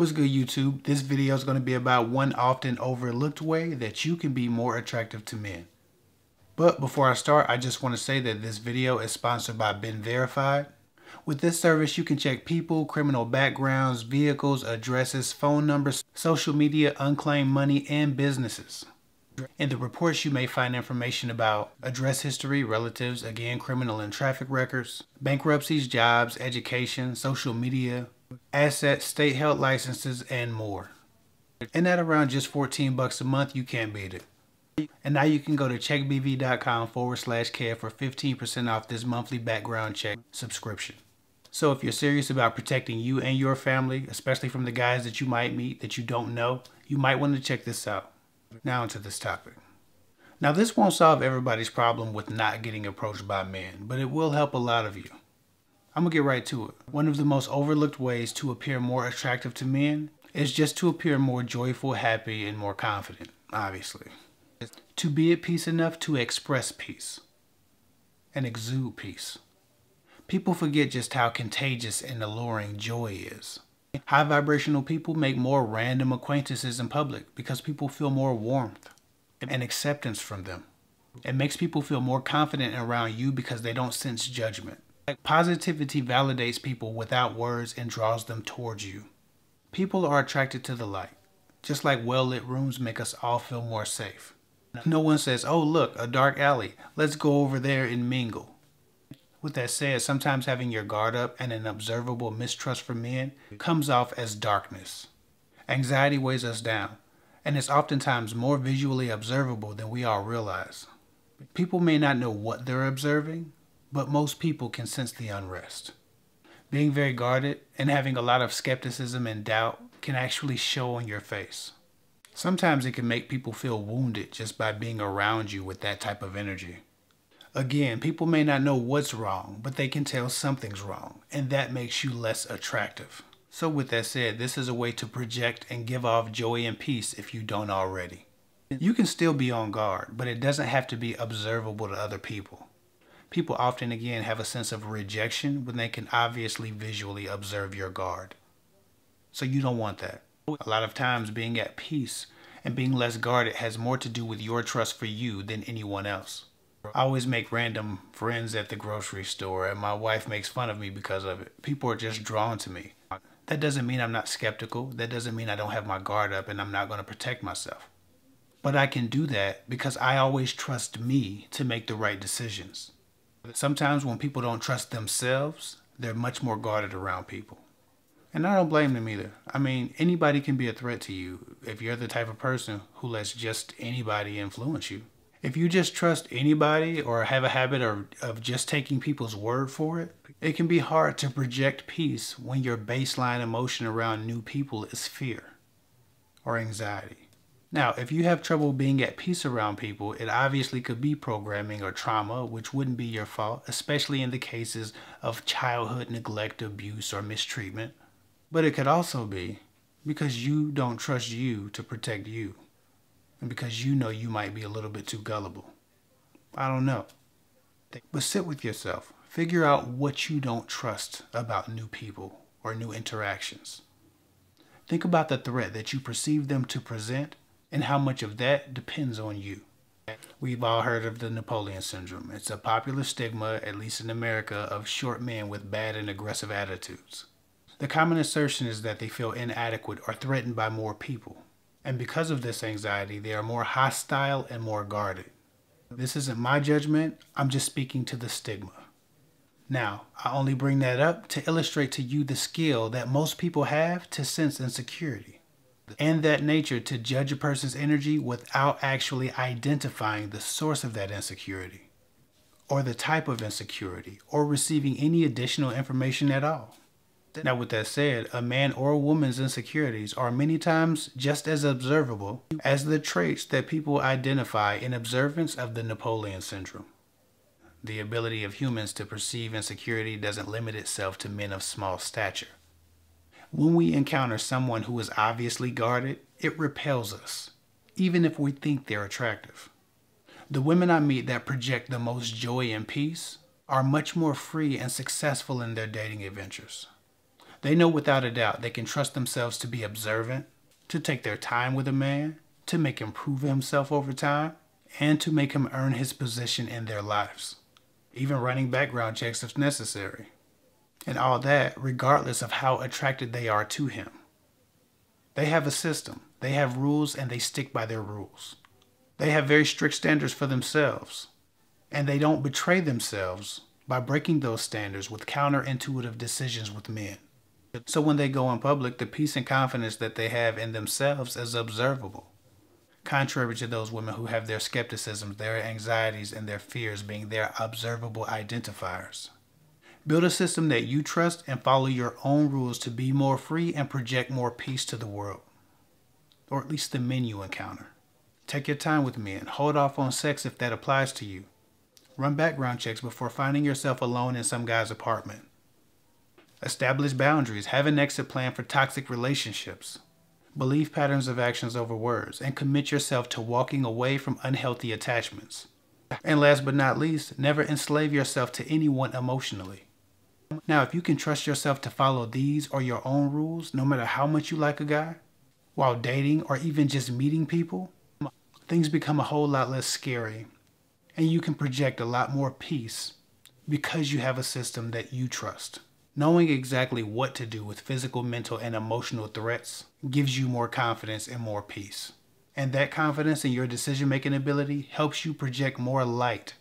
What's good, YouTube? This video is going to be about one often overlooked way that you can be more attractive to men. But before I start, I just want to say that this video is sponsored by Been Verified. With this service, you can check people, criminal backgrounds, vehicles, addresses, phone numbers, social media, unclaimed money, and businesses. In the reports, you may find information about address history, relatives, again, criminal and traffic records, bankruptcies, jobs, education, social media, assets, state health licenses, and more. And at around just $14 a month, you can't beat it. And now you can go to checkbv.com/Kev for 15% off this monthly background check subscription. So if you're serious about protecting you and your family, especially from the guys that you might meet that you don't know, you might want to check this out. Now into this topic. Now this won't solve everybody's problem with not getting approached by men, but it will help a lot of you. I'm gonna get right to it. One of the most overlooked ways to appear more attractive to men is just to appear more joyful, happy, and more confident, obviously. To be at peace enough to express peace and exude peace. People forget just how contagious and alluring joy is. High vibrational people make more random acquaintances in public because people feel more warmth and acceptance from them. It makes people feel more confident around you because they don't sense judgment. Positivity validates people without words and draws them towards you. People are attracted to the light, just like well-lit rooms make us all feel more safe. No one says, "Oh look, a dark alley, let's go over there and mingle." With that said, sometimes having your guard up and an observable mistrust for men comes off as darkness. Anxiety weighs us down, and it's oftentimes more visually observable than we all realize. People may not know what they're observing, but most people can sense the unrest. Being very guarded and having a lot of skepticism and doubt can actually show on your face. Sometimes it can make people feel wounded just by being around you with that type of energy. Again, people may not know what's wrong, but they can tell something's wrong, and that makes you less attractive. So with that said, this is a way to project and give off joy and peace if you don't already. You can still be on guard, but it doesn't have to be observable to other people. People often, again, have a sense of rejection when they can obviously visually observe your guard. So you don't want that. A lot of times being at peace and being less guarded has more to do with your trust for you than anyone else. I always make random friends at the grocery store, and my wife makes fun of me because of it. People are just drawn to me. That doesn't mean I'm not skeptical. That doesn't mean I don't have my guard up and I'm not going to protect myself. But I can do that because I always trust me to make the right decisions. Sometimes when people don't trust themselves, they're much more guarded around people. And I don't blame them either. I mean, anybody can be a threat to you if you're the type of person who lets just anybody influence you. If you just trust anybody or have a habit of just taking people's word for it, it can be hard to project peace when your baseline emotion around new people is fear or anxiety. Now, if you have trouble being at peace around people, it obviously could be programming or trauma, which wouldn't be your fault, especially in the cases of childhood neglect, abuse, or mistreatment. But it could also be because you don't trust you to protect you, and because you know you might be a little bit too gullible. I don't know. But sit with yourself. Figure out what you don't trust about new people or new interactions. Think about the threat that you perceive them to present and how much of that depends on you. We've all heard of the Napoleon syndrome. It's a popular stigma, at least in America, of short men with bad and aggressive attitudes. The common assertion is that they feel inadequate or threatened by more people. And because of this anxiety, they are more hostile and more guarded. This isn't my judgment, I'm just speaking to the stigma. Now, I only bring that up to illustrate to you the skill that most people have to sense insecurity, and that nature to judge a person's energy without actually identifying the source of that insecurity, or the type of insecurity, or receiving any additional information at all. Now with that said, a man or a woman's insecurities are many times just as observable as the traits that people identify in observance of the Napoleon syndrome. The ability of humans to perceive insecurity doesn't limit itself to men of small stature. When we encounter someone who is obviously guarded, it repels us, even if we think they're attractive. The women I meet that project the most joy and peace are much more free and successful in their dating adventures. They know without a doubt they can trust themselves to be observant, to take their time with a man, to make him prove himself over time, and to make him earn his position in their lives, even running background checks if necessary. And all that regardless of how attracted they are to him. They have a system, they have rules, and they stick by their rules. They have very strict standards for themselves, and they don't betray themselves by breaking those standards with counterintuitive decisions with men. So when they go in public, the peace and confidence that they have in themselves is observable, contrary to those women who have their skepticisms, their anxieties, and their fears being their observable identifiers. Build a system that you trust and follow your own rules to be more free and project more peace to the world, or at least the men you encounter. Take your time with men. Hold off on sex if that applies to you. Run background checks before finding yourself alone in some guy's apartment. Establish boundaries. Have an exit plan for toxic relationships. Believe patterns of actions over words, and commit yourself to walking away from unhealthy attachments. And last but not least, never enslave yourself to anyone emotionally. Now, if you can trust yourself to follow these or your own rules, no matter how much you like a guy, while dating or even just meeting people, things become a whole lot less scary, and you can project a lot more peace because you have a system that you trust. Knowing exactly what to do with physical, mental, and emotional threats gives you more confidence and more peace. And that confidence in your decision-making ability helps you project more light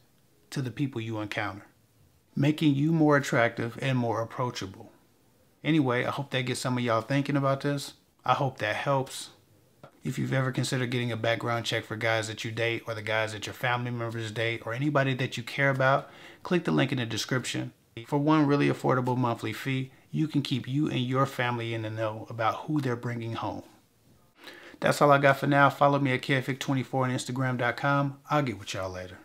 to the people you encounter, making you more attractive and more approachable. Anyway, I hope that gets some of y'all thinking about this. I hope that helps. If you've ever considered getting a background check for guys that you date or the guys that your family members date or anybody that you care about, click the link in the description. For one really affordable monthly fee, you can keep you and your family in the know about who they're bringing home. That's all I got for now. Follow me at KFIC24 on Instagram.com. I'll get with y'all later.